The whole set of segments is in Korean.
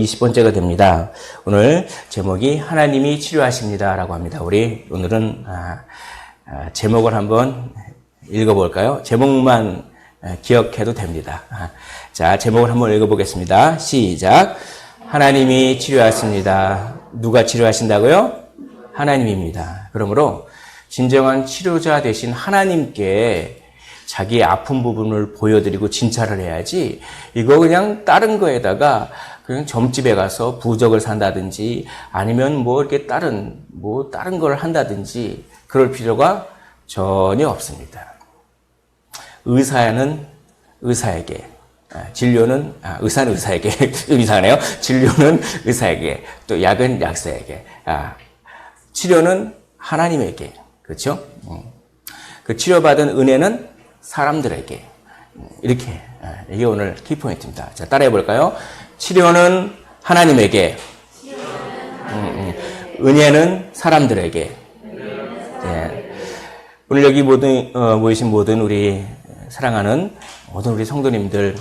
20번째가 됩니다. 오늘 제목이 하나님이 치료하십니다라고 합니다. 우리 오늘은 제목을 한번 읽어볼까요? 제목만 기억해도 됩니다. 자, 제목을 한번 읽어보겠습니다. 시작. 하나님이 치료하십니다. 누가 치료하신다고요? 하나님입니다. 그러므로 진정한 치료자 되신 하나님께 자기의 아픈 부분을 보여드리고 진찰을 해야지, 이거 그냥 다른 거에다가 그냥 점집에 가서 부적을 산다든지 아니면 이렇게 다른 걸 한다든지 그럴 필요가 전혀 없습니다. 의사는 의사에게, 진료는 의사는 의사에게 이상하네요. 진료는 의사에게, 또 약은 약사에게, 치료는 하나님에게, 그렇죠? 그 치료받은 은혜는 사람들에게, 이렇게, 이게 오늘 키포인트입니다. 자, 따라해 볼까요? 치료는 하나님에게, 은혜는 사람들에게. 네. 오늘 여기 모이신 모든 우리 사랑하는 모든 우리 성도님들,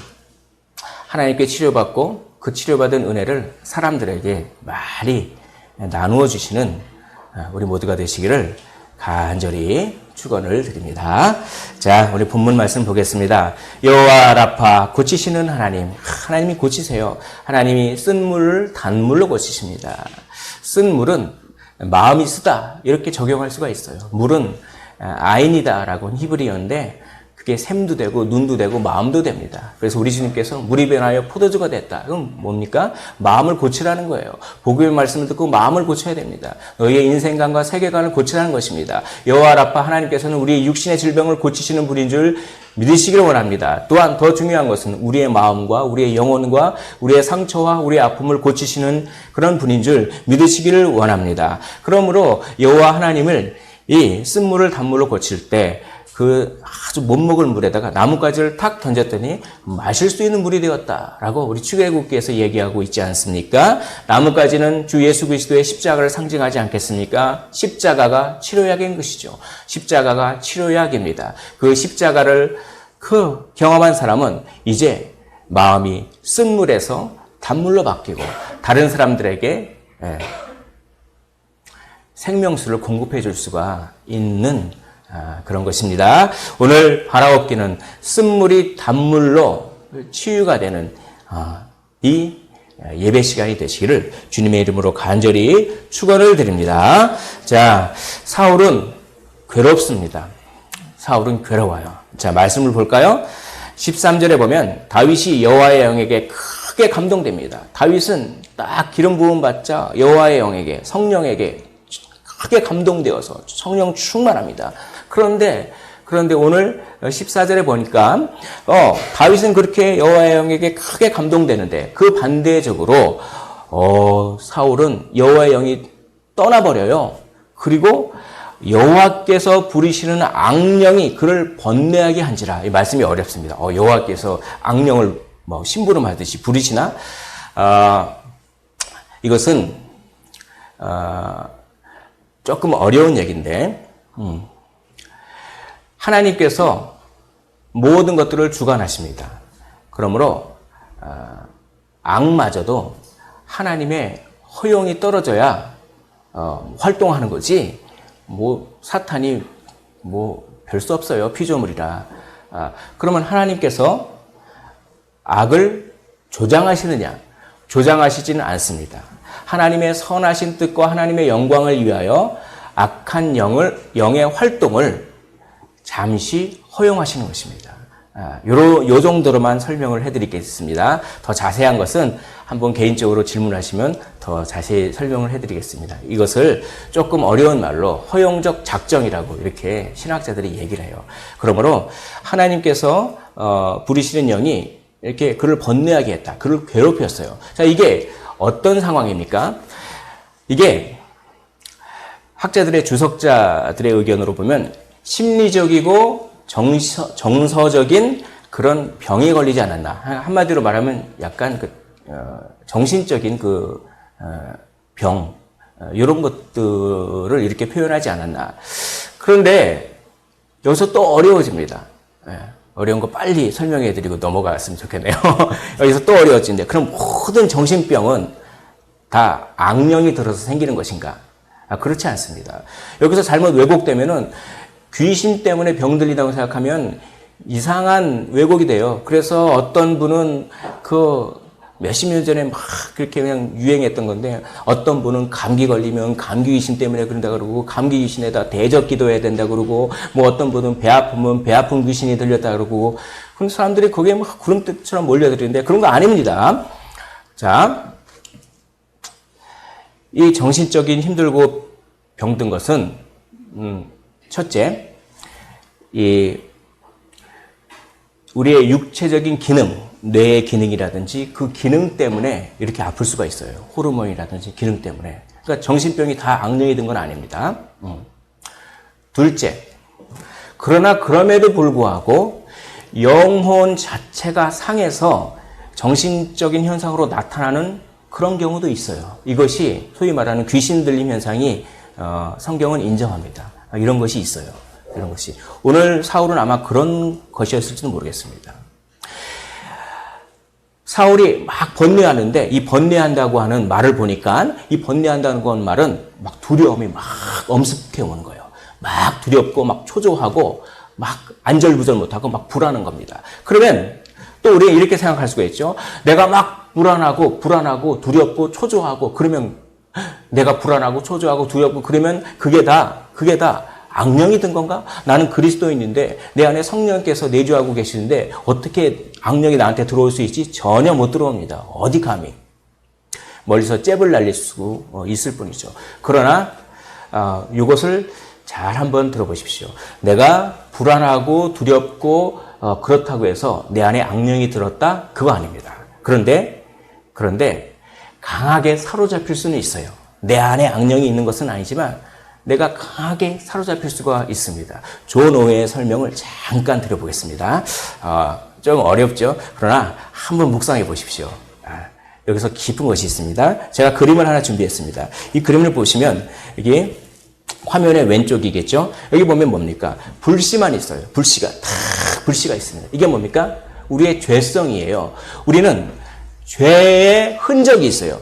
하나님께 치료받고 그 치료받은 은혜를 사람들에게 많이 나누어 주시는 우리 모두가 되시기를 간절히 축원을 드립니다. 자, 우리 본문 말씀 보겠습니다. 여호와 라파, 고치시는 하나님. 하나님이 고치세요. 하나님이 쓴 물을 단물로 고치십니다. 쓴 물은 마음이 쓰다, 이렇게 적용할 수가 있어요. 물은 아인이다라고 히브리어인데 그게 샘도 되고 눈도 되고 마음도 됩니다. 그래서 우리 주님께서 물이 변하여 포도주가 됐다. 그럼 뭡니까? 마음을 고치라는 거예요. 복음의 말씀을 듣고 마음을 고쳐야 됩니다. 너희의 인생관과 세계관을 고치라는 것입니다. 여호와 라파, 하나님께서는 우리의 육신의 질병을 고치시는 분인 줄 믿으시기를 원합니다. 또한 더 중요한 것은 우리의 마음과 우리의 영혼과 우리의 상처와 우리의 아픔을 고치시는 그런 분인 줄 믿으시기를 원합니다. 그러므로 여호와 하나님을 이 쓴물을 단물로 고칠 때 그 아주 못 먹을 물에다가 나뭇가지를 탁 던졌더니 마실 수 있는 물이 되었다라고 우리 출애굽기에서 얘기하고 있지 않습니까? 나뭇가지는 주 예수 그리스도의 십자가를 상징하지 않겠습니까? 십자가가 치료약인 것이죠. 십자가가 치료약입니다. 그 십자가를 경험한 사람은 이제 마음이 쓴물에서 단물로 바뀌고 다른 사람들에게 생명수를 공급해 줄 수가 있는 그런 것입니다. 오늘 바라옵기는 쓴물이 단물로 치유가 되는 이 예배 시간이 되시기를 주님의 이름으로 간절히 축원을 드립니다. 자, 사울은 괴롭습니다. 사울은 괴로워요. 자, 말씀을 볼까요? 13절에 보면 다윗이 여호와의 영에게 크게 감동됩니다. 다윗은 딱 기름 부음 받자 여호와의 영에게, 성령에게 크게 감동되어서 성령 충만합니다. 그런데 오늘 14절에 보니까 다윗은 그렇게 여호와의 영에게 크게 감동되는데 그 반대적으로 사울은 여호와의 영이 떠나버려요. 그리고 여호와께서 부리시는 악령이 그를 번뇌하게 한지라. 이 말씀이 어렵습니다. 여호와께서 악령을 심부름하듯이 부리시나? 이것은 조금 어려운 얘기인데, 하나님께서 모든 것들을 주관하십니다. 그러므로 악마저도 하나님의 허용이 떨어져야 활동하는 거지, 사탄이 별 수 없어요. 피조물이라. 그러면 하나님께서 악을 조장하시느냐? 조장하시지는 않습니다. 하나님의 선하신 뜻과 하나님의 영광을 위하여 악한 영의 활동을 잠시 허용하시는 것입니다. 요 정도로만 설명을 해드리겠습니다. 더 자세한 것은 한번 개인적으로 질문하시면 더 자세히 설명을 해드리겠습니다. 이것을 조금 어려운 말로 허용적 작정이라고 이렇게 신학자들이 얘기를 해요. 그러므로 하나님께서 부리시는 영이 이렇게 그를 번뇌하게 했다. 그를 괴롭혔어요. 자, 이게 어떤 상황입니까? 이게 학자들의 주석자들의 의견으로 보면 심리적이고 정서적인 그런 병이 걸리지 않았나. 한마디로 말하면 약간 정신적인 병, 이런 것들을 이렇게 표현하지 않았나. 그런데 여기서 또 어려워집니다. 어려운 거 빨리 설명해드리고 넘어갔으면 좋겠네요. 여기서 또 어려워지는데, 그럼 모든 정신병은 다 악령이 들어서 생기는 것인가? 그렇지 않습니다. 여기서 잘못 왜곡되면은 귀신 때문에 병들리다고 생각하면 이상한 왜곡이 돼요. 그래서 어떤 분은 몇십 년 전에 막 그렇게 그냥 유행했던 건데, 어떤 분은 감기 걸리면 감기 귀신 때문에 그런다 그러고, 감기 귀신에다 대적 기도해야 된다 그러고, 뭐 어떤 분은 배 아프면 배 아픈 귀신이 들렸다 그러고, 그런 사람들이 거기에 막 구름대처럼 몰려들는데 그런 거 아닙니다. 자, 이 정신적인 힘들고 병든 것은, 첫째, 우리의 육체적인 기능, 뇌의 기능이라든지 그 기능 때문에 이렇게 아플 수가 있어요. 호르몬이라든지 기능 때문에. 그러니까 정신병이 다 악령이 든 건 아닙니다. 둘째, 그러나 그럼에도 불구하고 영혼 자체가 상해서 정신적인 현상으로 나타나는 그런 경우도 있어요. 이것이 소위 말하는 귀신 들림 현상이 성경은 인정합니다. 이런 것이 있어요. 이런 것이. 오늘 사울은 아마 그런 것이었을지도 모르겠습니다. 사울이 막 번뇌하는데, 이 번뇌한다고 하는 말을 보니까, 이 번뇌한다는 건 말은 막 두려움이 막 엄습해 오는 거예요. 막 두렵고, 막 초조하고, 막 안절부절 못하고, 막 불안한 겁니다. 그러면 또 우리는 이렇게 생각할 수가 있죠. 내가 막 불안하고, 두렵고, 초조하고, 그러면 내가 불안하고, 초조하고, 두렵고, 그러면 그게 다 악령이 든 건가? 나는 그리스도인인데 내 안에 성령께서 내주하고 계시는데 어떻게 악령이 나한테 들어올 수 있지? 전혀 못 들어옵니다. 어디 감히. 멀리서 잽을 날릴 수 있을 뿐이죠. 그러나 이것을 잘 한번 들어보십시오. 내가 불안하고 두렵고 그렇다고 해서 내 안에 악령이 들었다? 그거 아닙니다. 그런데 강하게 사로잡힐 수는 있어요. 내 안에 악령이 있는 것은 아니지만 내가 강하게 사로잡힐 수가 있습니다. 존 오웨이의 설명을 잠깐 드려보겠습니다. 좀 어렵죠? 그러나 한번 묵상해 보십시오. 여기서 깊은 것이 있습니다. 제가 그림을 하나 준비했습니다. 이 그림을 보시면 이게 화면의 왼쪽이겠죠? 여기 보면 뭡니까? 불씨만 있어요. 불씨가 있습니다. 이게 뭡니까? 우리의 죄성이에요. 우리는 죄의 흔적이 있어요.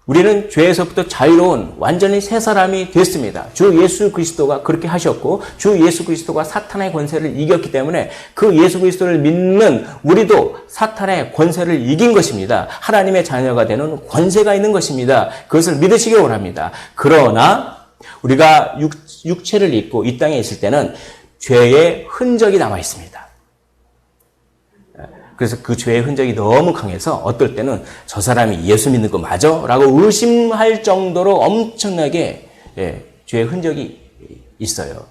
우리는 죄에서부터 자유로운 완전히 새 사람이 됐습니다. 주 예수 그리스도가 그렇게 하셨고, 주 예수 그리스도가 사탄의 권세를 이겼기 때문에 그 예수 그리스도를 믿는 우리도 사탄의 권세를 이긴 것입니다. 하나님의 자녀가 되는 권세가 있는 것입니다. 그것을 믿으시기 원합니다. 그러나 우리가 육체를 입고 이 땅에 있을 때는 죄의 흔적이 남아 있습니다. 그래서 그 죄의 흔적이 너무 강해서 어떨 때는 저 사람이 예수 믿는 거 맞아? 라고 의심할 정도로 엄청나게 죄의 흔적이 있어요.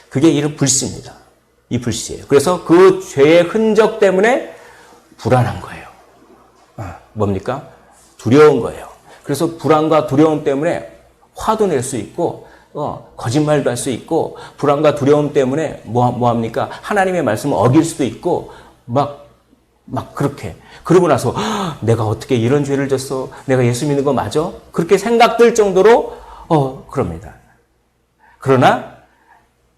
그게 이런 불씨입니다. 이 불씨예요. 그래서 그 죄의 흔적 때문에 불안한 거예요. 뭡니까? 두려운 거예요. 그래서 불안과 두려움 때문에 화도 낼 수 있고 거짓말도 할 수 있고, 불안과 두려움 때문에 뭐 합니까? 하나님의 말씀을 어길 수도 있고, 막 그렇게. 그러고 나서, 내가 어떻게 이런 죄를 졌어? 내가 예수 믿는 거 맞아? 그렇게 생각될 정도로, 그럽니다. 그러나,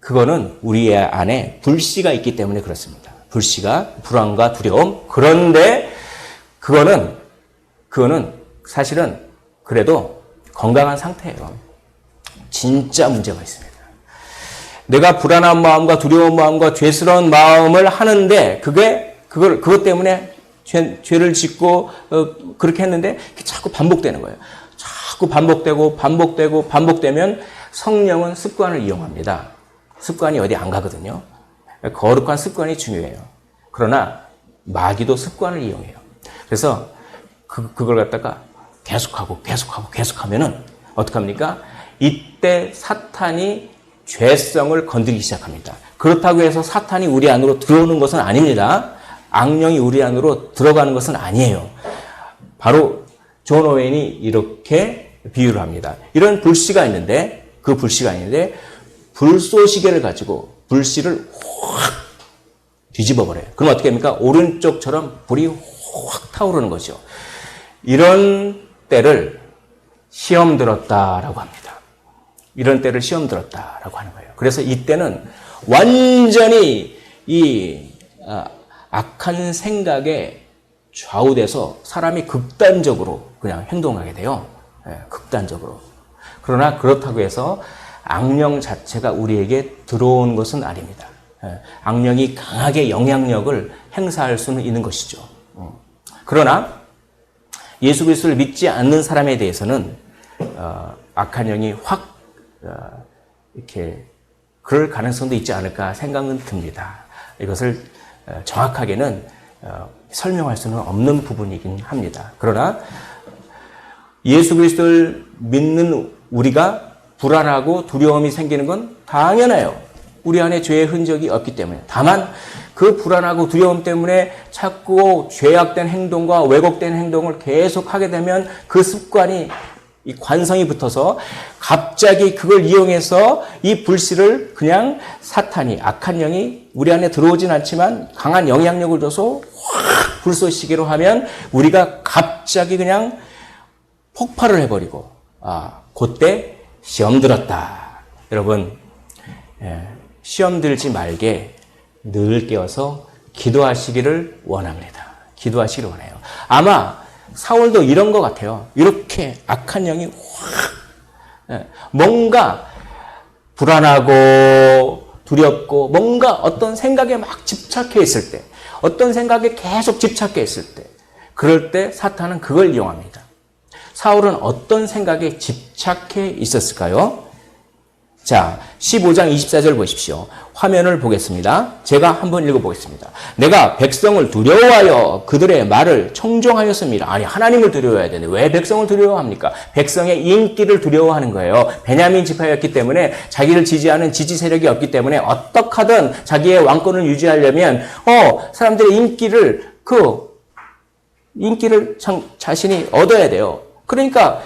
그거는 우리 안에 불씨가 있기 때문에 그렇습니다. 불씨가, 불안과 두려움. 그런데, 그거는 사실은 그래도 건강한 상태예요. 진짜 문제가 있습니다. 내가 불안한 마음과 두려운 마음과 죄스러운 마음을 하는데 그것 때문에 죄를 짓고 그렇게 했는데 자꾸 반복되는 거예요. 자꾸 반복되면 성령은 습관을 이용합니다. 습관이 어디 안 가거든요. 거룩한 습관이 중요해요. 그러나 마귀도 습관을 이용해요. 그래서 그걸 갖다가 계속하면은 어떡합니까? 이때 사탄이 죄성을 건드리기 시작합니다. 그렇다고 해서 사탄이 우리 안으로 들어오는 것은 아닙니다. 악령이 우리 안으로 들어가는 것은 아니에요. 바로 존 오웬이 이렇게 비유를 합니다. 이런 불씨가 있는데, 불쏘시개를 가지고 불씨를 확 뒤집어 버려요. 그럼 어떻게 합니까? 오른쪽처럼 불이 확 타오르는 거죠. 이런 때를 시험 들었다라고 합니다. 이런 때를 시험 들었다라고 하는 거예요. 그래서 이때는 완전히 이 악한 생각에 좌우돼서 사람이 극단적으로 그냥 행동하게 돼요. 극단적으로. 그러나 그렇다고 해서 악령 자체가 우리에게 들어온 것은 아닙니다. 악령이 강하게 영향력을 행사할 수는 있는 것이죠. 그러나 예수 그리스도를 믿지 않는 사람에 대해서는 악한 영이 확 이렇게 그럴 가능성도 있지 않을까 생각은 듭니다. 이것을 정확하게는 설명할 수는 없는 부분이긴 합니다. 그러나 예수 그리스도를 믿는 우리가 불안하고 두려움이 생기는 건 당연해요. 우리 안에 죄의 흔적이 없기 때문에. 다만 그 불안하고 두려움 때문에 자꾸 죄악된 행동과 왜곡된 행동을 계속 하게 되면 그 습관이 이 관성이 붙어서 갑자기 그걸 이용해서 이 불씨를 그냥 사탄이 악한 영이 우리 안에 들어오진 않지만 강한 영향력을 줘서 확 불쏘시개로 하면 우리가 갑자기 그냥 폭발을 해버리고 그때 시험 들었다. 여러분 시험 들지 말게 늘 깨어서 기도하시기를 원합니다. 기도하시기를 원해요. 아마 사울도 이런 것 같아요. 이렇게 악한 영이 확 뭔가 불안하고 두렵고 뭔가 어떤 생각에 막 집착해 있을 때 어떤 생각에 계속 집착해 있을 때 그럴 때 사탄은 그걸 이용합니다. 사울은 어떤 생각에 집착해 있었을까요? 자, 15장 24절 보십시오. 화면을 보겠습니다. 제가 한번 읽어보겠습니다. 내가 백성을 두려워하여 그들의 말을 청종하였습니다. 아니, 하나님을 두려워해야 되는데 왜 백성을 두려워합니까? 백성의 인기를 두려워하는 거예요. 베냐민 지파였기 때문에 자기를 지지하는 지지 세력이 없기 때문에 어떻게 하든 자기의 왕권을 유지하려면 사람들의 인기를 자신이 얻어야 돼요. 그러니까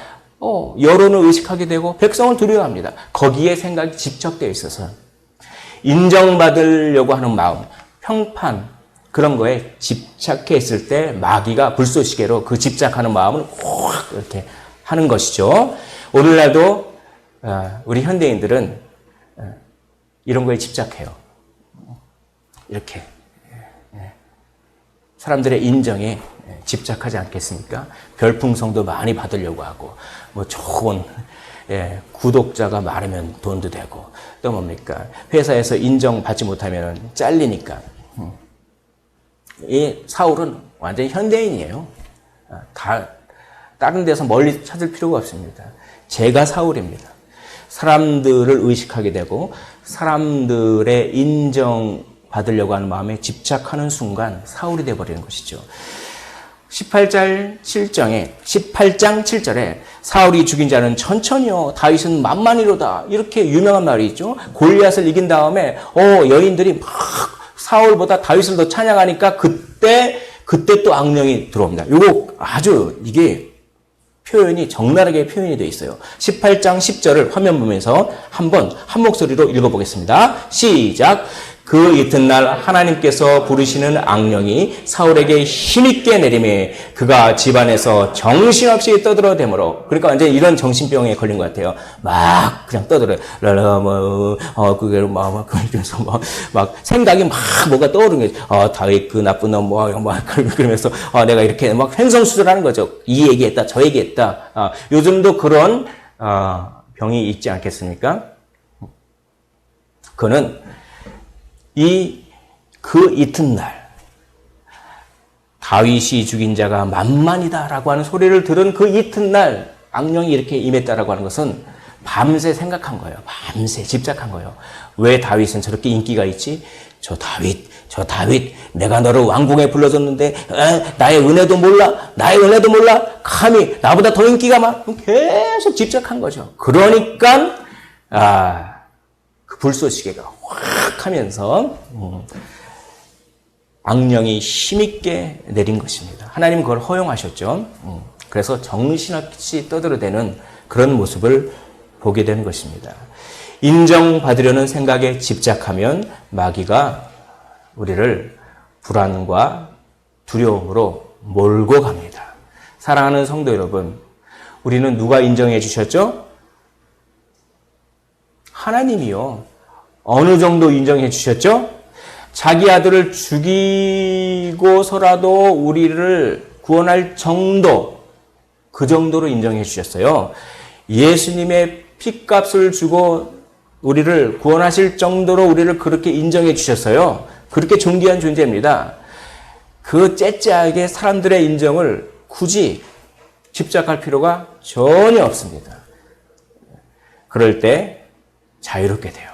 여론을 의식하게 되고 백성을 두려워합니다. 거기에 생각이 집착되어 있어서 인정받으려고 하는 마음, 평판 그런 거에 집착해 있을 때 마귀가 불쏘시개로 그 집착하는 마음을 확 이렇게 하는 것이죠. 오늘날도 우리 현대인들은 이런 거에 집착해요. 이렇게 사람들의 인정에 집착하지 않겠습니까? 별풍성도 많이 받으려고 하고 뭐 좋은 구독자가 많으면 돈도 되고 또 뭡니까? 회사에서 인정받지 못하면 잘리니까. 이 사울은 완전히 현대인이에요. 다른 데서 멀리 찾을 필요가 없습니다. 제가 사울입니다. 사람들을 의식하게 되고 사람들의 인정 받으려고 하는 마음에 집착하는 순간 사울이 되어버리는 것이죠. 18장 7절에 사울이 죽인 자는 천천히요 다윗은 만만히로다 이렇게 유명한 말이 있죠. 골리앗을 이긴 다음에 여인들이 막 사울보다 다윗을 더 찬양하니까 그때 또 악령이 들어옵니다. 요거 아주 이게 표현이 적나라하게 표현이 되어 있어요. 18장 10절을 화면 보면서 한번 한 목소리로 읽어보겠습니다. 시작. 그 이튿날 하나님께서 부르시는 악령이 사울에게 힘있게 내리매 그가 집안에서 정신없이 떠들어대므로 그러니까 완전히 이런 정신병에 걸린 것 같아요. 막 그냥 떠들어요. 그래서 막 생각이 막 뭐가 떠오르는 거죠. 다윗 그 나쁜 놈 그러면서 내가 이렇게 막 횡성수설하는 거죠. 이 얘기했다 저 얘기했다. 요즘도 그런 병이 있지 않겠습니까? 그는 그 이튿날 다윗이 죽인 자가 만만이다라고 하는 소리를 들은 그 이튿날 악령이 이렇게 임했다라고 하는 것은 밤새 생각한 거예요. 밤새 집착한 거예요. 왜 다윗은 저렇게 인기가 있지? 저 다윗 내가 너를 왕궁에 불러줬는데 나의 은혜도 몰라 감히 나보다 더 인기가 많아 계속 집착한 거죠. 그러니까 그 불쏘시개가 확 하면서 악령이 힘있게 내린 것입니다. 하나님은 그걸 허용하셨죠. 그래서 정신없이 떠들어대는 그런 모습을 보게 되는 것입니다. 인정받으려는 생각에 집착하면 마귀가 우리를 불안과 두려움으로 몰고 갑니다. 사랑하는 성도 여러분, 우리는 누가 인정해 주셨죠? 하나님이요. 어느 정도 인정해 주셨죠? 자기 아들을 죽이고서라도 우리를 구원할 정도, 그 정도로 인정해 주셨어요. 예수님의 핏값을 주고 우리를 구원하실 정도로 우리를 그렇게 인정해 주셨어요. 그렇게 존귀한 존재입니다. 그 째째하게 사람들의 인정을 굳이 집착할 필요가 전혀 없습니다. 그럴 때 자유롭게 돼요.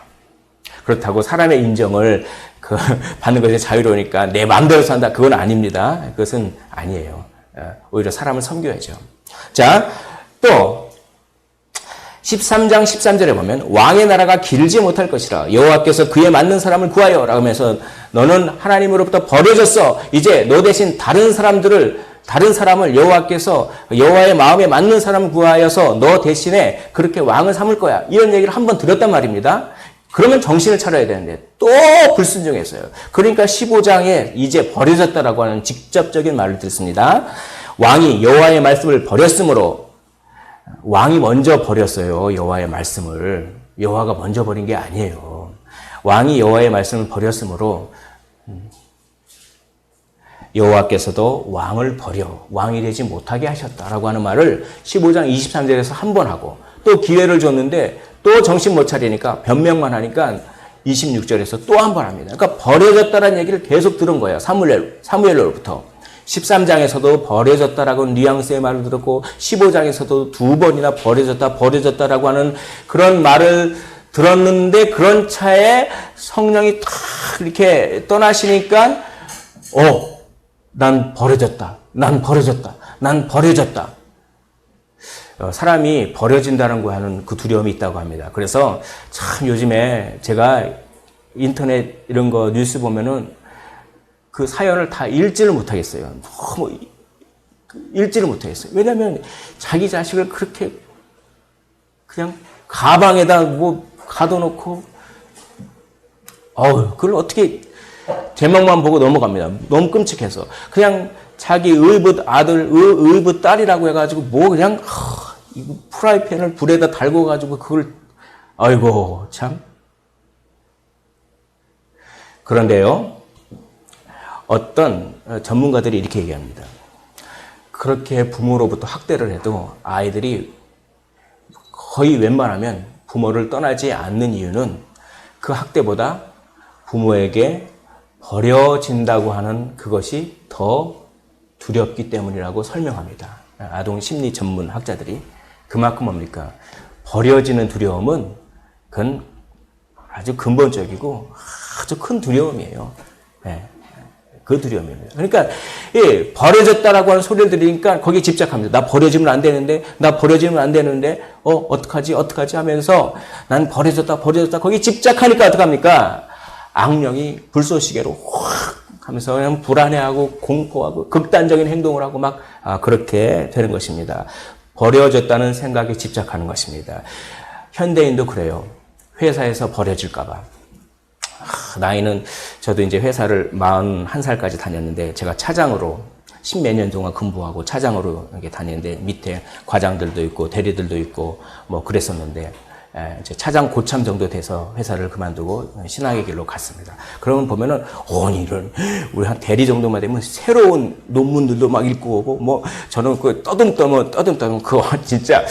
그렇다고 사람의 인정을 받는 것이 자유로우니까 내 마음대로 산다. 그건 아닙니다. 그것은 아니에요. 오히려 사람을 섬겨야죠. 자, 또 13장 13절에 보면 왕의 나라가 길지 못할 것이라 여호와께서 그에 맞는 사람을 구하여 라고 하면서 너는 하나님으로부터 버려졌어. 이제 너 대신 다른 사람을 여호와께서 여호와의 마음에 맞는 사람을 구하여서 너 대신에 그렇게 왕을 삼을 거야. 이런 얘기를 한번 드렸단 말입니다. 그러면 정신을 차려야 되는데 또 불순종했어요. 그러니까 15장에 이제 버려졌다라고 하는 직접적인 말을 듣습니다. 왕이 여호와의 말씀을 버렸으므로 왕이 먼저 버렸어요. 여호와의 말씀을. 여호와가 먼저 버린 게 아니에요. 왕이 여호와의 말씀을 버렸으므로 여호와께서도 왕을 버려 왕이 되지 못하게 하셨다라고 하는 말을 15장 23절에서 한 번 하고 또 기회를 줬는데 또 정신 못 차리니까 변명만 하니까 26절에서 또 한 번 합니다. 그러니까 버려졌다라는 얘기를 계속 들은 거예요. 사무엘로부터. 13장에서도 버려졌다라고 뉘앙스의 말을 들었고 15장에서도 두 번이나 버려졌다라고 하는 그런 말을 들었는데 그런 차에 성령이 탁 이렇게 떠나시니까 난 버려졌다. 사람이 버려진다는 거 하는 그 두려움이 있다고 합니다. 그래서 참 요즘에 제가 인터넷 이런 거 뉴스 보면은 그 사연을 다 읽지를 못하겠어요. 너무 읽지를 못하겠어요. 왜냐하면 자기 자식을 그렇게 그냥 가방에다 뭐 가둬놓고 그걸 어떻게 제목만 보고 넘어갑니다. 너무 끔찍해서. 그냥 자기 의붓 아들, 의붓 딸이라고 해가지고 뭐 그냥 이거 프라이팬을 불에다 달궈가지고 그걸 아이고 참. 그런데요. 어떤 전문가들이 이렇게 얘기합니다. 그렇게 부모로부터 학대를 해도 아이들이 거의 웬만하면 부모를 떠나지 않는 이유는 그 학대보다 부모에게 버려진다고 하는 그것이 더 두렵기 때문이라고 설명합니다. 아동 심리 전문 학자들이. 그만큼 뭡니까? 버려지는 두려움은 그건 아주 근본적이고 아주 큰 두려움이에요. 네. 그 두려움입니다. 그러니까 버려졌다라고 하는 소리를 들으니까 거기에 집착합니다. 나 버려지면 안 되는데 어떡하지 하면서 난 버려졌다 거기에 집착하니까 어떡합니까? 악령이 불쏘시개로 확 하면서 그냥 불안해하고 공포하고 극단적인 행동을 하고 막 그렇게 되는 것입니다. 버려졌다는 생각에 집착하는 것입니다. 현대인도 그래요. 회사에서 버려질까 봐. 나이는 저도 이제 회사를 41살까지 다녔는데 제가 차장으로 십몇 년 동안 근무하고 차장으로 이렇게 다녔는데 밑에 과장들도 있고 대리들도 있고 뭐 그랬었는데 이제 차장 고참 정도 돼서 회사를 그만두고 신학의 길로 갔습니다. 그러면 보면은 이런 우리 한 대리 정도만 되면 새로운 논문들도 막 읽고 오고 뭐 저는 그 떠듬떠듬 그거 진짜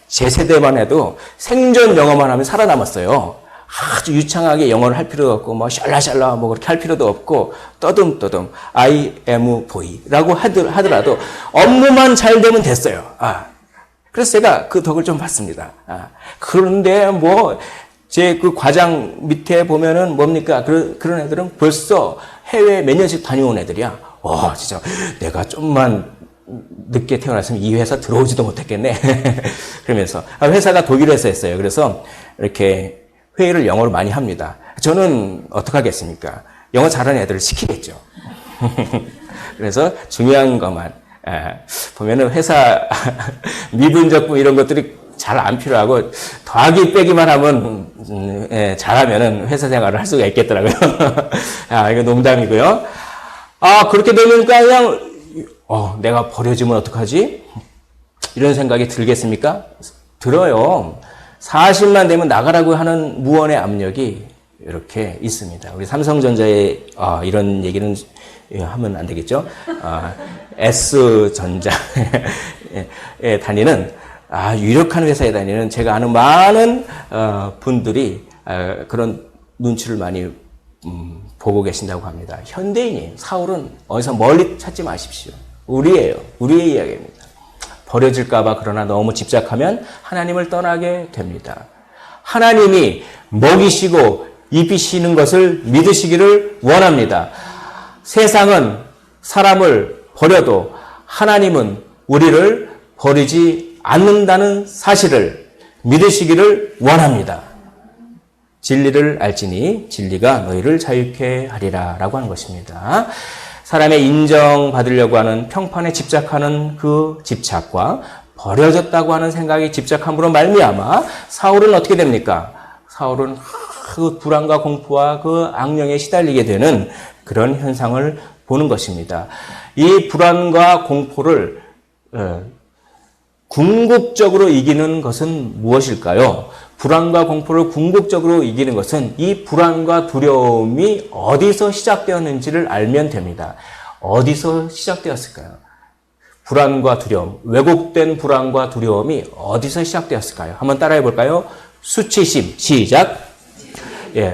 제 세대만 해도 생존 영어만 하면 살아남았어요. 아주 유창하게 영어를 할 필요도 없고 뭐 샬라샬라 뭐 그렇게 할 필요도 없고 떠듬떠듬 I am boy라고 하더라도 업무만 잘 되면 됐어요. 그래서 제가 그 덕을 좀 봤습니다. 그런데 뭐 제 그 과장 밑에 보면은 뭡니까? 그런 애들은 벌써 해외 몇 년씩 다녀온 애들이야. 진짜 내가 좀만 늦게 태어났으면 이 회사 들어오지도 못했겠네. 그러면서 회사가 독일 회사였어요. 그래서 이렇게 회의를 영어로 많이 합니다. 저는 어떡하겠습니까? 영어 잘하는 애들을 시키겠죠. 그래서 중요한 것만 보면은 회사 미분적분 이런 것들이 잘 안 필요하고 더하기 빼기만 하면 잘하면은 회사 생활을 할 수가 있겠더라고요. 이거 농담이고요. 그렇게 되니까 그냥 내가 버려지면 어떡하지? 이런 생각이 들겠습니까? 들어요. 40만 되면 나가라고 하는 무언의 압력이 이렇게 있습니다. 우리 삼성전자의 이런 얘기는 하면 안 되겠죠? S전자에 다니는 유력한 회사에 다니는 제가 아는 많은 분들이 그런 눈치를 많이 보고 계신다고 합니다. 현대인이 사울은 어디서 멀리 찾지 마십시오. 우리의 이야기입니다. 버려질까봐 그러나 너무 집착하면 하나님을 떠나게 됩니다. 하나님이 먹이시고 입히시는 것을 믿으시기를 원합니다. 세상은 사람을 버려도 하나님은 우리를 버리지 않는다는 사실을 믿으시기를 원합니다. 진리를 알지니 진리가 너희를 자유케 하리라 라고 하는 것입니다. 사람의 인정받으려고 하는 평판에 집착하는 그 집착과 버려졌다고 하는 생각이 집착함으로 말미암아 사울은 어떻게 됩니까? 사울은 그 불안과 공포와 그 악령에 시달리게 되는 그런 현상을 보는 것입니다. 이 불안과 공포를 궁극적으로 이기는 것은 무엇일까요? 불안과 공포를 궁극적으로 이기는 것은 이 불안과 두려움이 어디서 시작되었는지를 알면 됩니다. 어디서 시작되었을까요? 불안과 두려움, 왜곡된 불안과 두려움이 어디서 시작되었을까요? 한번 따라해 볼까요? 수치심, 시작.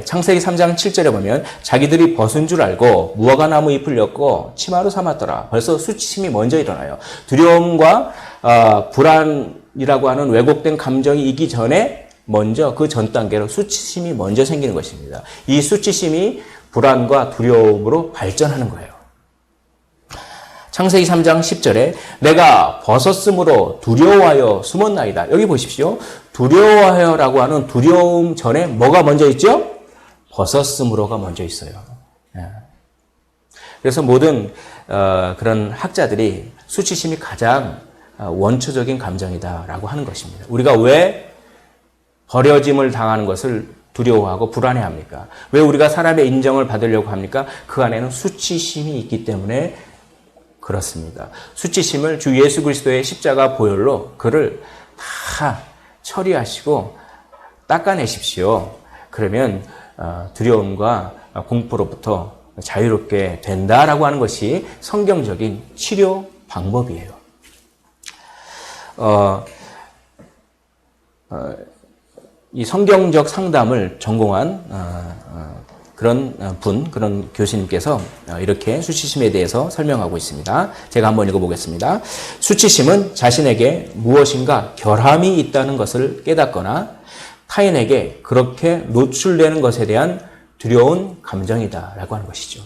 창세기 3장 7절에 보면 자기들이 벗은 줄 알고 무화과 나무 잎을 엮고 치마로 삼았더라. 벌써 수치심이 먼저 일어나요. 두려움과 불안이라고 하는 왜곡된 감정이 있기 전에 먼저 그 전 단계로 수치심이 먼저 생기는 것입니다. 이 수치심이 불안과 두려움으로 발전하는 거예요. 창세기 3장 10절에 내가 벗었으므로 두려워하여 숨었나이다. 여기 보십시오. 두려워하여라고 하는 두려움 전에 뭐가 먼저 있죠? 벗었으므로가 먼저 있어요. 그래서 모든 그런 학자들이 수치심이 가장 원초적인 감정이다라고 하는 것입니다. 우리가 왜 버려짐을 당하는 것을 두려워하고 불안해합니까? 왜 우리가 사람의 인정을 받으려고 합니까? 그 안에는 수치심이 있기 때문에 그렇습니다. 수치심을 주 예수 그리스도의 십자가 보혈로 그를 다 처리하시고 닦아내십시오. 그러면 두려움과 공포로부터 자유롭게 된다라고 하는 것이 성경적인 치료 방법이에요. 이 성경적 상담을 전공한 그런 교수님께서 이렇게 수치심에 대해서 설명하고 있습니다. 제가 한번 읽어보겠습니다. 수치심은 자신에게 무엇인가 결함이 있다는 것을 깨닫거나 타인에게 그렇게 노출되는 것에 대한 두려운 감정이다라고 하는 것이죠.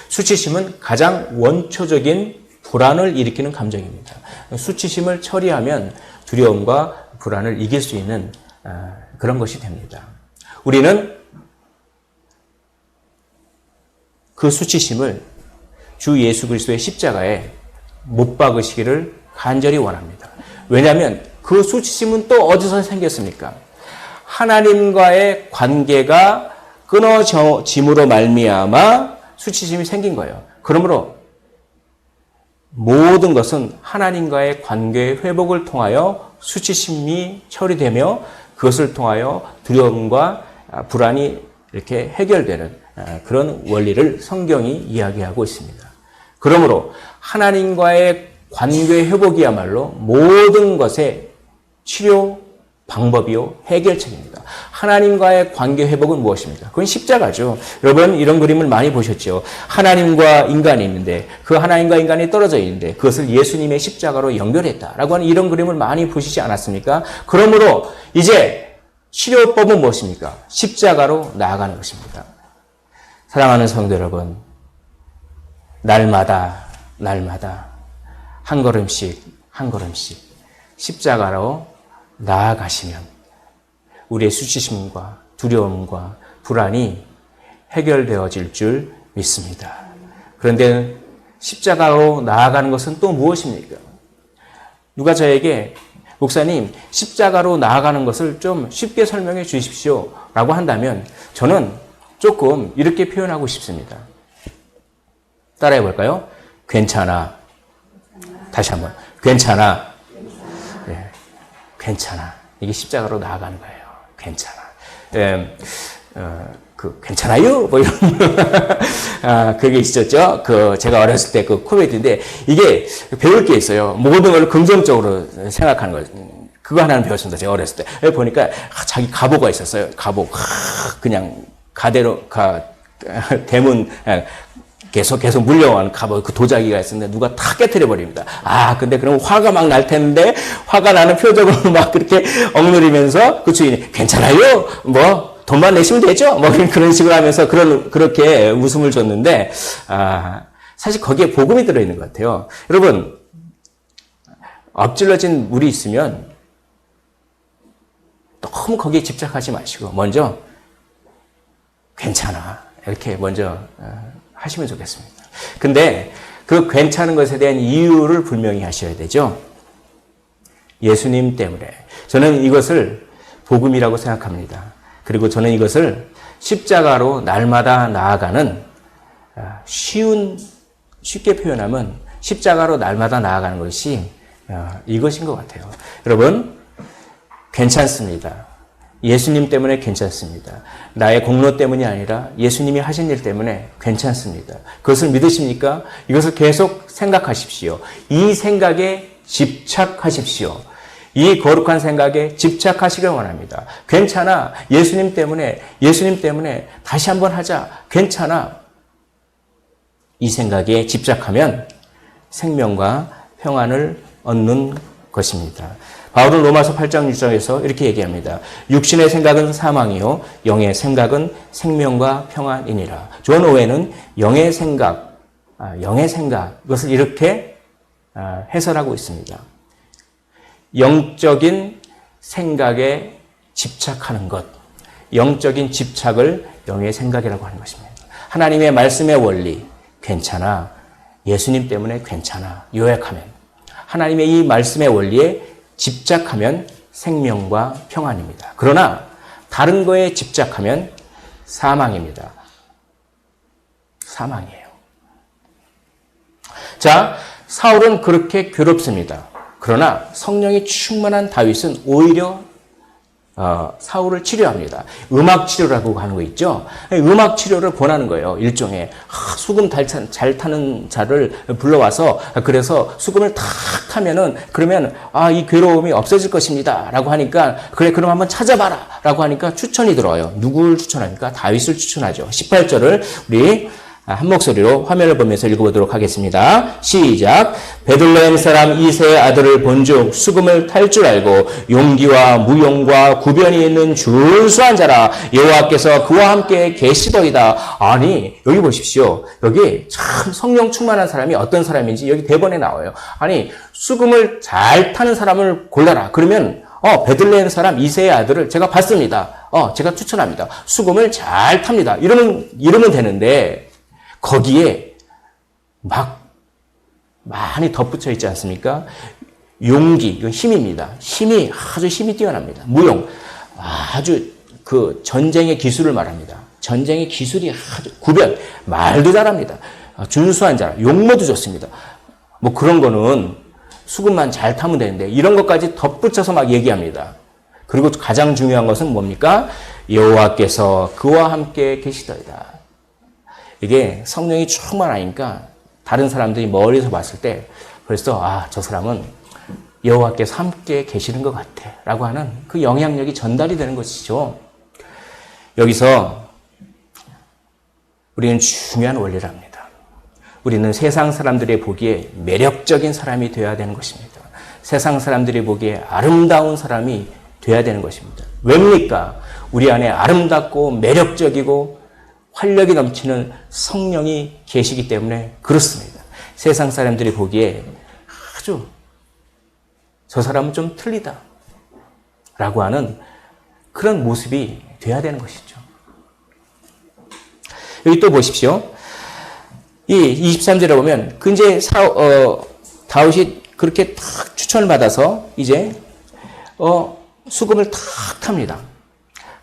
수치심은 가장 원초적인 불안을 일으키는 감정입니다. 수치심을 처리하면 두려움과 불안을 이길 수 있는 그런 것이 됩니다. 우리는 그 수치심을 주 예수 그리스도의 십자가에 못 박으시기를 간절히 원합니다. 왜냐하면 그 수치심은 또 어디서 생겼습니까? 하나님과의 관계가 끊어짐으로 말미암아 수치심이 생긴 거예요. 그러므로 모든 것은 하나님과의 관계의 회복을 통하여 수치심이 처리되며 그것을 통하여 두려움과 불안이 이렇게 해결되는 그런 원리를 성경이 이야기하고 있습니다. 그러므로 하나님과의 관계 회복이야말로 모든 것의 치료 방법이요 해결책입니다. 하나님과의 관계 회복은 무엇입니까? 그건 십자가죠. 여러분 이런 그림을 많이 보셨죠. 하나님과 인간이 있는데 그 하나님과 인간이 떨어져 있는데 그것을 예수님의 십자가로 연결했다라고 하는 이런 그림을 많이 보시지 않았습니까? 그러므로 이제 치료법은 무엇입니까? 십자가로 나아가는 것입니다. 사랑하는 성도 여러분, 날마다 한 걸음씩 십자가로 나아가시면 우리의 수치심과 두려움과 불안이 해결되어질 줄 믿습니다. 그런데 십자가로 나아가는 것은 또 무엇입니까? 누가 저에게 목사님, 십자가로 나아가는 것을 좀 쉽게 설명해 주십시오 라고 한다면 저는 조금 이렇게 표현하고 싶습니다. 따라해 볼까요? 괜찮아. 다시 한번. 괜찮아. 네, 괜찮아. 이게 십자가로 나아가는 거예요. 괜찮아. 괜찮아요? 뭐 이런, 그게 있었죠. 제가 어렸을 때 코미디인데, 이게 배울 게 있어요. 모든 걸 긍정적으로 생각하는 거예요. 그거 하나는 배웠습니다. 제가 어렸을 때. 여기 보니까, 자기 가보가 있었어요. 가보. 그냥, 대문, 계속 물려오는 가보, 도자기가 있었는데, 누가 다 깨트려버립니다. 근데 그럼 화가 막 날 텐데, 화가 나는 표정으로 막 그렇게 억누리면서, 그 주인이, 괜찮아요? 돈만 내시면 되죠? 그런 식으로 하면서 그렇게 웃음을 줬는데, 사실 거기에 복음이 들어있는 것 같아요. 여러분, 엎질러진 물이 있으면 너무 거기에 집착하지 마시고, 먼저, 괜찮아. 이렇게 먼저 하시면 좋겠습니다. 근데 그 괜찮은 것에 대한 이유를 분명히 하셔야 되죠. 예수님 때문에. 저는 이것을 복음이라고 생각합니다. 그리고 저는 이것을 십자가로 날마다 나아가는 쉽게 표현하면 십자가로 날마다 나아가는 것이 이것인 것 같아요. 여러분, 괜찮습니다. 예수님 때문에 괜찮습니다. 나의 공로 때문이 아니라 예수님이 하신 일 때문에 괜찮습니다. 그것을 믿으십니까? 이것을 계속 생각하십시오. 이 생각에 집착하십시오. 이 거룩한 생각에 집착하시길 원합니다. 괜찮아. 예수님 때문에 다시 한번 하자. 괜찮아. 이 생각에 집착하면 생명과 평안을 얻는 것입니다. 바울은 로마서 8장 6절에서 이렇게 얘기합니다. 육신의 생각은 사망이요 영의 생각은 생명과 평안이니라. 존 오웬은 영의 생각 이것을 이렇게 해설하고 있습니다. 영적인 생각에 집착하는 것, 영적인 집착을 영의 생각이라고 하는 것입니다. 하나님의 말씀의 원리, 괜찮아. 예수님 때문에 괜찮아. 요약하면 하나님의 이 말씀의 원리에 집착하면 생명과 평안입니다. 그러나 다른 거에 집착하면 사망입니다. 사망이에요. 자, 사울은 그렇게 괴롭습니다. 그러나 성령이 충만한 다윗은 오히려 사울을 치료합니다. 음악 치료라고 하는 거 있죠. 음악 치료를 권하는 거예요. 일종의 수금 잘 타는 자를 불러와서 그래서 수금을 탁 타면은 그러면 이 괴로움이 없어질 것입니다라고 하니까 그래 그럼 한번 찾아봐라 라고 하니까 추천이 들어와요. 누구를 추천합니까? 다윗을 추천하죠. 18절을 우리 한 목소리로 화면을 보면서 읽어보도록 하겠습니다. 시작. 베들레헴 사람 이새의 아들을 본즉 수금을 탈 줄 알고 용기와 무용과 구변이 있는 준수한 자라 여호와께서 그와 함께 계시더이다. 아니 여기 보십시오. 여기 참 성령 충만한 사람이 어떤 사람인지 여기 대본에 나와요. 아니 수금을 잘 타는 사람을 골라라. 그러면 베들레헴 사람 이새의 아들을 제가 봤습니다. 제가 추천합니다. 수금을 잘 탑니다. 이러면 되는데 거기에 막 많이 덧붙여 있지 않습니까? 용기, 이건 힘입니다. 아주 힘이 뛰어납니다. 무용, 아주 전쟁의 기술을 말합니다. 전쟁의 기술이 아주 구변, 말도 잘합니다. 준수한 자, 용모도 좋습니다. 그런 거는 수금만 잘 타면 되는데 이런 것까지 덧붙여서 막 얘기합니다. 그리고 가장 중요한 것은 뭡니까? 여호와께서 그와 함께 계시더이다. 이게 성령이 충만하니까 다른 사람들이 멀리서 봤을 때 벌써 저 사람은 여호와께서 함께 계시는 것 같아 라고 하는 그 영향력이 전달이 되는 것이죠. 여기서 우리는 중요한 원리를 합니다. 우리는 세상 사람들이 보기에 매력적인 사람이 되어야 되는 것입니다. 세상 사람들이 보기에 아름다운 사람이 되어야 되는 것입니다. 왜입니까? 우리 안에 아름답고 매력적이고 활력이 넘치는 성령이 계시기 때문에 그렇습니다. 세상 사람들이 보기에 아주 저 사람은 좀 틀리다 라고 하는 그런 모습이 돼야 되는 것이죠. 여기 또 보십시오. 이 23절에 보면 이제 다윗이 그렇게 탁 추천을 받아서 이제 수금을 탁 탑니다.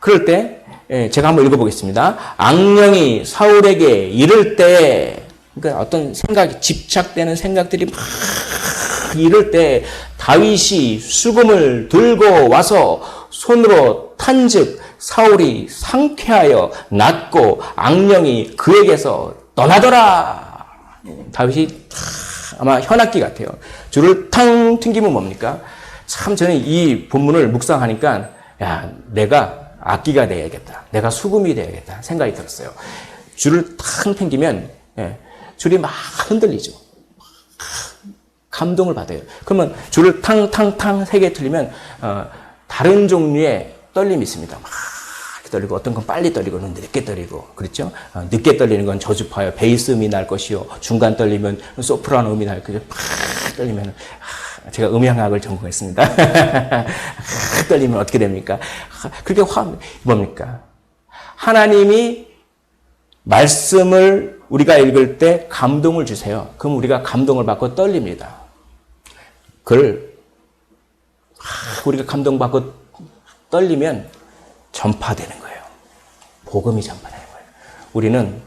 그럴 때 제가 한번 읽어보겠습니다. 악령이 사울에게 이를 때, 그러니까 어떤 생각이 집착되는 생각들이 막 이럴 때 다윗이 수금을 들고 와서 손으로 탄즉 사울이 상쾌하여 낫고 악령이 그에게서 떠나더라. 다윗이 아마 현악기 같아요. 줄을 탕 튕기면 뭡니까? 참 저는 이 본문을 묵상하니까 야, 내가 악기가 돼야겠다. 내가 수금이 돼야겠다 생각이 들었어요. 줄을 탕 튕기면 줄이 막 흔들리죠. 감동을 받아요. 그러면 줄을 탕탕탕 3개 틀리면 다른 종류의 떨림이 있습니다. 막 떨리고 어떤 건 빨리 떨리고 늦게 떨리고 그렇죠? 늦게 떨리는 건 저주파요. 베이스 음이 날 것이요. 중간 떨리면 소프라노 음이 날 것이요. 팍 떨리면 제가 음향학을 전공했습니다. 떨리면 어떻게 됩니까? 그렇게 뭡니까? 하나님이 말씀을 우리가 읽을 때 감동을 주세요. 그럼 우리가 감동을 받고 떨립니다. 그걸 우리가 감동받고 떨리면 전파되는 거예요. 복음이 전파되는 거예요. 우리는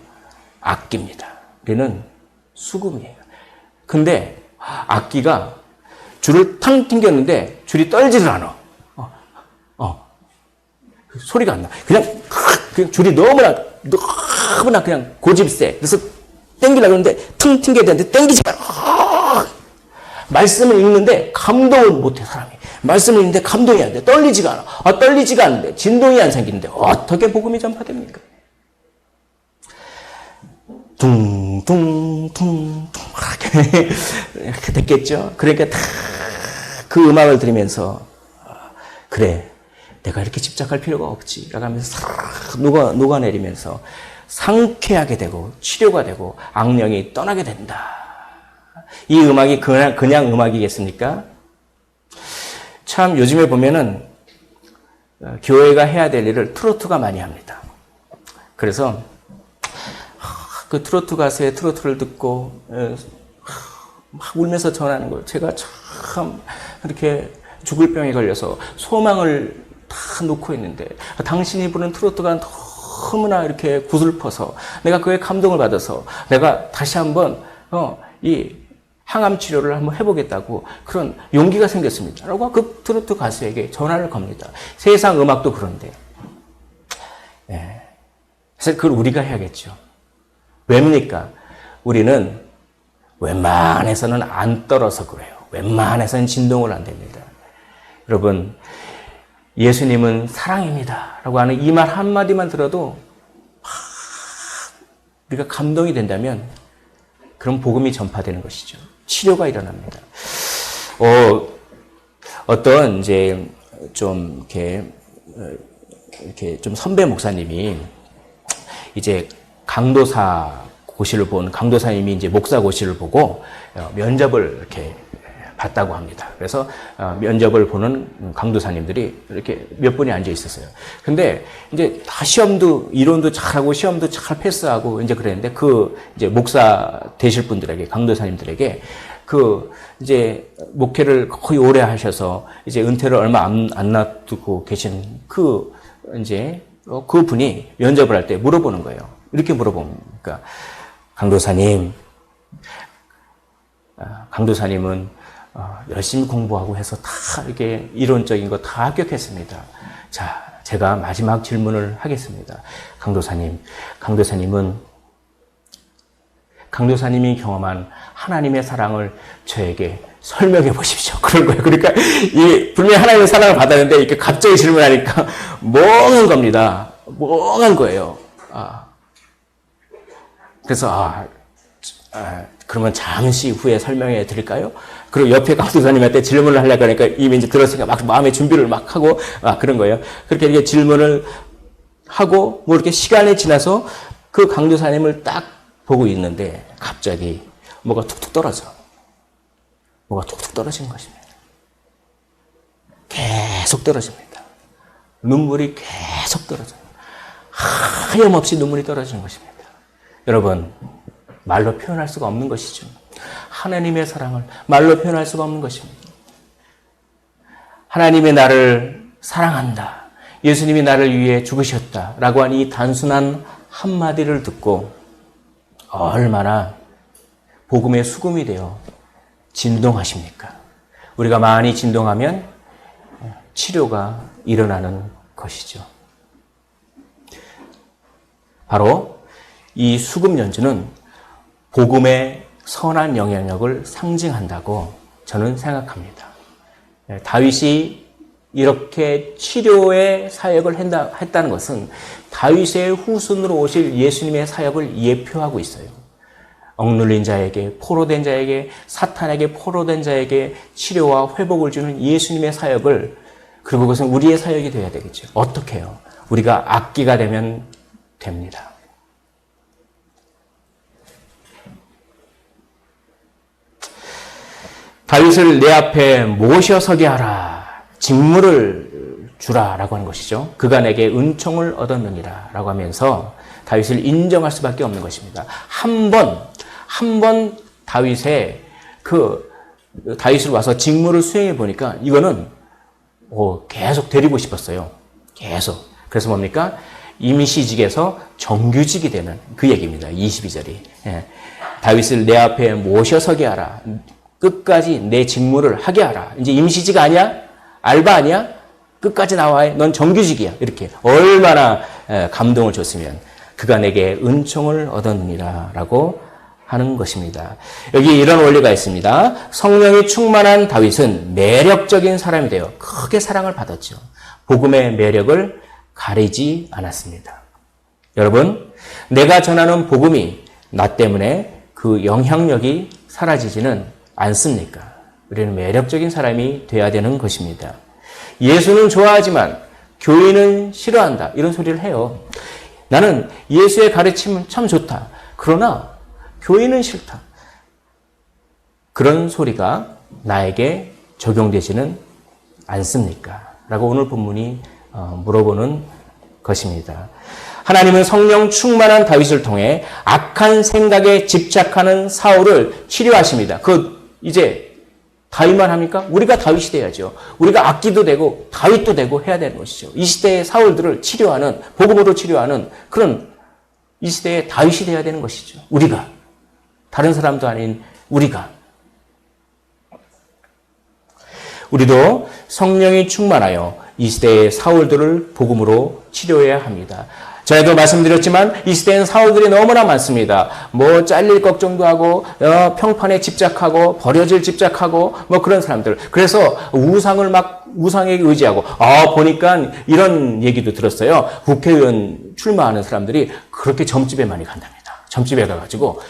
악기입니다. 우리는 수금이에요. 근데 악기가 줄을 탕 튕겼는데 줄이 떨지를 않아. 소리가 안 나. 그냥 줄이 너무나 그냥 고집세. 그래서 땡기려고 하는데 퉁 튕겨야 되는데 땡기지가 않아. 말씀을 읽는데 감동을 못해 사람이. 말씀을 읽는데 감동이 안 돼. 떨리지가 않아. 떨리지가 않는데 진동이 안 생기는데 어떻게 복음이 전파됩니까? 둥둥둥둥 이렇게 됐겠죠. 그러니까 다 그 음악을 들으면서 그래 내가 이렇게 집착할 필요가 없지 라고 하면서 싹 녹아내리면서 상쾌하게 되고 치료가 되고 악령이 떠나게 된다. 이 음악이 그냥 음악이겠습니까? 참 요즘에 보면은 교회가 해야 될 일을 트로트가 많이 합니다. 그래서 그 트로트 가수의 트로트를 듣고 막 울면서 전하는 걸 제가 참 이렇게 죽을 병에 걸려서 소망을 다 놓고 있는데 당신이 부른 트로트가 너무나 이렇게 구슬퍼서 내가 그에 감동을 받아서 내가 다시 한번 이 항암 치료를 한번 해보겠다고 그런 용기가 생겼습니다. 라고 그 트로트 가수에게 전화를 겁니다. 세상 음악도 그런데. 그래서 그걸 우리가 해야겠죠. 왜입니까? 우리는 웬만해서는 안 떨어서 그래요. 웬만해서는 진동을 안 됩니다. 여러분, 예수님은 사랑입니다. 라고 하는 이 말 한마디만 들어도 우리가 감동이 된다면 그럼 복음이 전파되는 것이죠. 치료가 일어납니다. 어떤 이제 좀 이렇게 좀 선배 목사님이 이제 강도사님이 이제 목사고시를 보고 면접을 이렇게 봤다고 합니다. 그래서 면접을 보는 강도사님들이 이렇게 몇 분이 앉아 있었어요. 근데 이제 다 시험도 이론도 잘하고 시험도 잘 패스하고 이제 그랬는데 이제 목사 되실 분들에게 강도사님들에게 이제 목회를 거의 오래 하셔서 이제 은퇴를 얼마 안 놔두고 계신 이제 그 분이 면접을 할 때 물어보는 거예요. 이렇게 물어봅니까? 강도사님은 열심히 공부하고 해서 다 이렇게 이론적인 거 다 합격했습니다. 자, 제가 마지막 질문을 하겠습니다. 강도사님이 경험한 하나님의 사랑을 저에게 설명해 보십시오. 그런 거예요. 그러니까 분명히 하나님의 사랑을 받았는데 이렇게 갑자기 질문하니까 멍한 겁니다. 멍한 거예요. 그래서 그러면 잠시 후에 설명해 드릴까요? 그리고 옆에 강도사님한테 질문을 하려고 하니까 이미 이제 들었으니까 막 마음의 준비를 막 하고 그런 거예요. 그렇게 이렇게 질문을 하고 뭐 이렇게 시간이 지나서 그 강도사님을 딱 보고 있는데 갑자기 뭐가 툭툭 떨어지는 것입니다. 계속 떨어집니다. 눈물이 계속 떨어져요. 하염없이 눈물이 떨어지는 것입니다. 여러분, 말로 표현할 수가 없는 것이죠. 하나님의 사랑을 말로 표현할 수가 없는 것입니다. 하나님이 나를 사랑한다. 예수님이 나를 위해 죽으셨다. 라고 하는 이 단순한 한마디를 듣고 얼마나 복음의 수금이 되어 진동하십니까? 우리가 많이 진동하면 치료가 일어나는 것이죠. 바로 이 수금 연주는 복음의 선한 영향력을 상징한다고 저는 생각합니다. 다윗이 이렇게 치료의 사역을 했다는 것은 다윗의 후손으로 오실 예수님의 사역을 예표하고 있어요. 억눌린 자에게, 포로된 자에게, 사탄에게 포로된 자에게 치료와 회복을 주는 예수님의 사역을, 그리고 그것은 우리의 사역이 되어야 되겠죠. 어떻게 해요? 우리가 악기가 되면 됩니다. 다윗을 내 앞에 모셔서게 하라. 직무를 주라라고 하는 것이죠. 그가 내게 은총을 얻었느니라 라고 하면서 다윗을 인정할 수밖에 없는 것입니다. 한 번 다윗을 와서 직무를 수행해 보니까 이거는 계속 데리고 싶었어요. 계속. 그래서 뭡니까? 임시직에서 정규직이 되는 그 얘기입니다. 22절이. 다윗을 내 앞에 모셔서게 하라. 끝까지 내 직무를 하게 하라. 이제 임시직 아니야? 알바 아니야? 끝까지 나와. 넌 정규직이야. 이렇게 얼마나 감동을 줬으면 그가 내게 은총을 얻었느니라 라고 하는 것입니다. 여기 이런 원리가 있습니다. 성령이 충만한 다윗은 매력적인 사람이 되어 크게 사랑을 받았죠. 복음의 매력을 가리지 않았습니다. 여러분, 내가 전하는 복음이 나 때문에 그 영향력이 사라지지는 않습니까? 우리는 매력적인 사람이 되어야 되는 것입니다. 예수는 좋아하지만 교인은 싫어한다. 이런 소리를 해요. 나는 예수의 가르침은 참 좋다. 그러나 교인은 싫다. 그런 소리가 나에게 적용되지는 않습니까? 라고 오늘 본문이 물어보는 것입니다. 하나님은 성령 충만한 다윗을 통해 악한 생각에 집착하는 사울을 치료하십니다. 이제 다윗만 합니까? 우리가 다윗이 돼야죠. 우리가 악기도 되고 다윗도 되고 해야 되는 것이죠. 이 시대의 사울들을 치료하는, 복음으로 치료하는 그런 이 시대의 다윗이 돼야 되는 것이죠. 우리가. 다른 사람도 아닌 우리가. 우리도 성령이 충만하여 이 시대의 사울들을 복음으로 치료해야 합니다. 전에도 말씀드렸지만 이 시대에는 사울들이 너무나 많습니다. 잘릴 걱정도 하고 평판에 집착하고 버려질 집착하고 그런 사람들. 그래서 우상에게 의지하고 보니까 이런 얘기도 들었어요. 국회의원 출마하는 사람들이 그렇게 점집에 많이 간답니다. 점집에 가가지고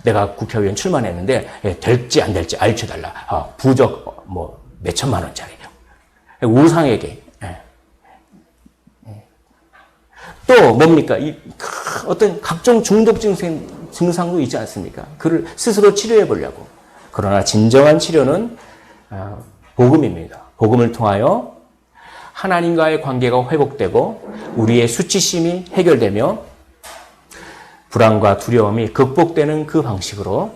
내가 국회의원 출마했는데 될지 안 될지 알려달라. 부적 몇 천만 원짜리. 우상에게. 또 뭡니까? 어떤 각종 중독 증상도 있지 않습니까? 그를 스스로 치료해 보려고. 그러나 진정한 치료는 복음입니다. 복음을 통하여 하나님과의 관계가 회복되고 우리의 수치심이 해결되며 불안과 두려움이 극복되는 그 방식으로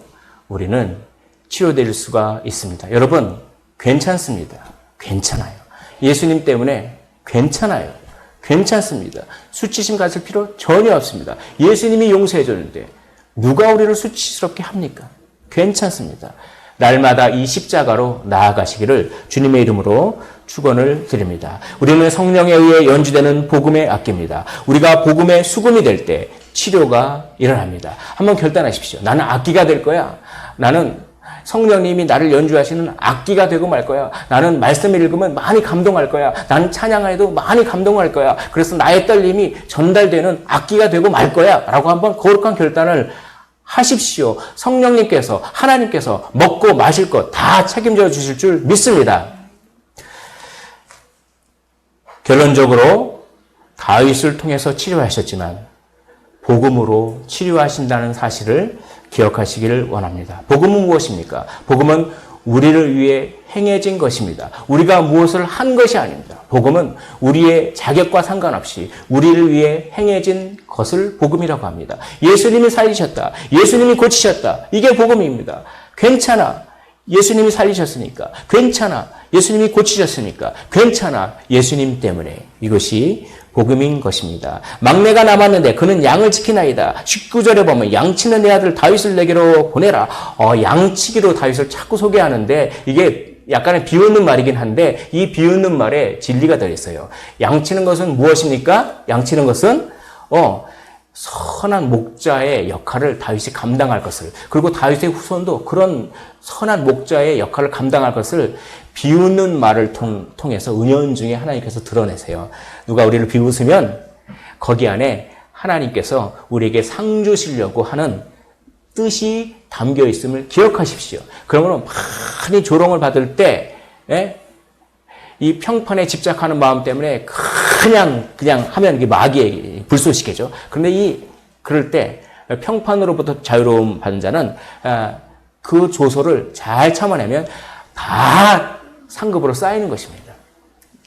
우리는 치료될 수가 있습니다. 여러분, 괜찮습니다. 괜찮아요. 예수님 때문에 괜찮아요. 괜찮습니다. 수치심 가질 필요 전혀 없습니다. 예수님이 용서해 줬는데 누가 우리를 수치스럽게 합니까? 괜찮습니다. 날마다 이 십자가로 나아가시기를 주님의 이름으로 축원을 드립니다. 우리는 성령에 의해 연주되는 복음의 악기입니다. 우리가 복음의 수금이 될 때 치료가 일어납니다. 한번 결단하십시오. 나는 악기가 될 거야. 나는 성령님이 나를 연주하시는 악기가 되고 말 거야. 나는 말씀을 읽으면 많이 감동할 거야. 나는 찬양해도 많이 감동할 거야. 그래서 나의 떨림이 전달되는 악기가 되고 말 거야. 라고 한번 거룩한 결단을 하십시오. 성령님께서, 하나님께서 먹고 마실 것 다 책임져 주실 줄 믿습니다. 결론적으로 다윗을 통해서 치료하셨지만 복음으로 치료하신다는 사실을 기억하시기를 원합니다. 복음은 무엇입니까? 복음은 우리를 위해 행해진 것입니다. 우리가 무엇을 한 것이 아닙니다. 복음은 우리의 자격과 상관없이 우리를 위해 행해진 것을 복음이라고 합니다. 예수님이 살리셨다. 예수님이 고치셨다. 이게 복음입니다. 괜찮아. 예수님이 살리셨으니까. 괜찮아. 예수님이 고치셨으니까. 괜찮아. 예수님 때문에. 이것이 복음인 것입니다. 막내가 남았는데 그는 양을 지키나이다. 19절에 보면 양치는 내 아들 다윗을 내게로 보내라. 양치기로 다윗을 자꾸 소개하는데 이게 약간의 비웃는 말이긴 한데 이 비웃는 말에 진리가 들어있어요. 양치는 것은 무엇입니까? 양치는 것은 선한 목자의 역할을 다윗이 감당할 것을, 그리고 다윗의 후손도 그런 선한 목자의 역할을 감당할 것을 비웃는 말을 통해서 은연중에 하나님께서 드러내세요. 누가 우리를 비웃으면 거기 안에 하나님께서 우리에게 상 주시려고 하는 뜻이 담겨 있음을 기억하십시오. 그러므로 많이 조롱을 받을 때, 이 평판에 집착하는 마음 때문에 그냥 하면 이게 마귀의 불쏘시개죠. 그런데 그럴 때 평판으로부터 자유로움 받은 자는 그 조소를 잘 참아내면 다 상급으로 쌓이는 것입니다.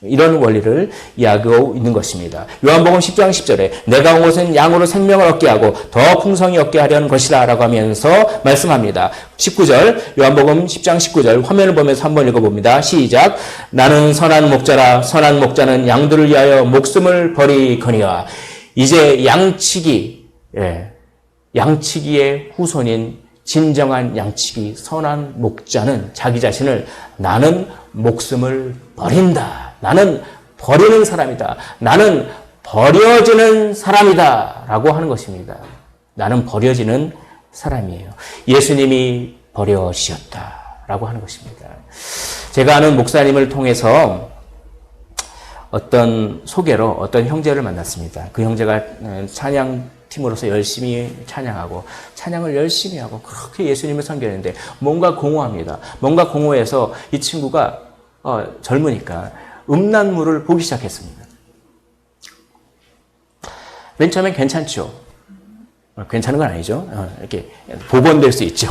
이런 원리를 이야기하고 있는 것입니다. 요한복음 10장 10절에 내가 온 것은 양으로 생명을 얻게 하고 더 풍성히 얻게 하려는 것이다 라고 하면서 말씀합니다. 19절, 요한복음 10장 19절 화면을 보면서 한번 읽어봅니다. 시작. 나는 선한 목자라. 선한 목자는 양들을 위하여 목숨을 버리거니와. 이제 양치기의 후손인 진정한 양치기 선한 목자는 자기 자신을 나는 목숨을 버린다. 나는 버리는 사람이다. 나는 버려지는 사람이다. 라고 하는 것입니다. 나는 버려지는 사람이에요. 예수님이 버려지셨다. 라고 하는 것입니다. 제가 아는 목사님을 통해서 어떤 소개로 어떤 형제를 만났습니다. 그 형제가 찬양팀으로서 열심히 찬양하고 찬양을 열심히 하고 그렇게 예수님을 섬기는데 뭔가 공허합니다. 뭔가 공허해서 이 친구가 젊으니까 음란물을 보기 시작했습니다. 맨 처음엔 괜찮죠. 괜찮은 건 아니죠. 이렇게 복원될 수 있죠.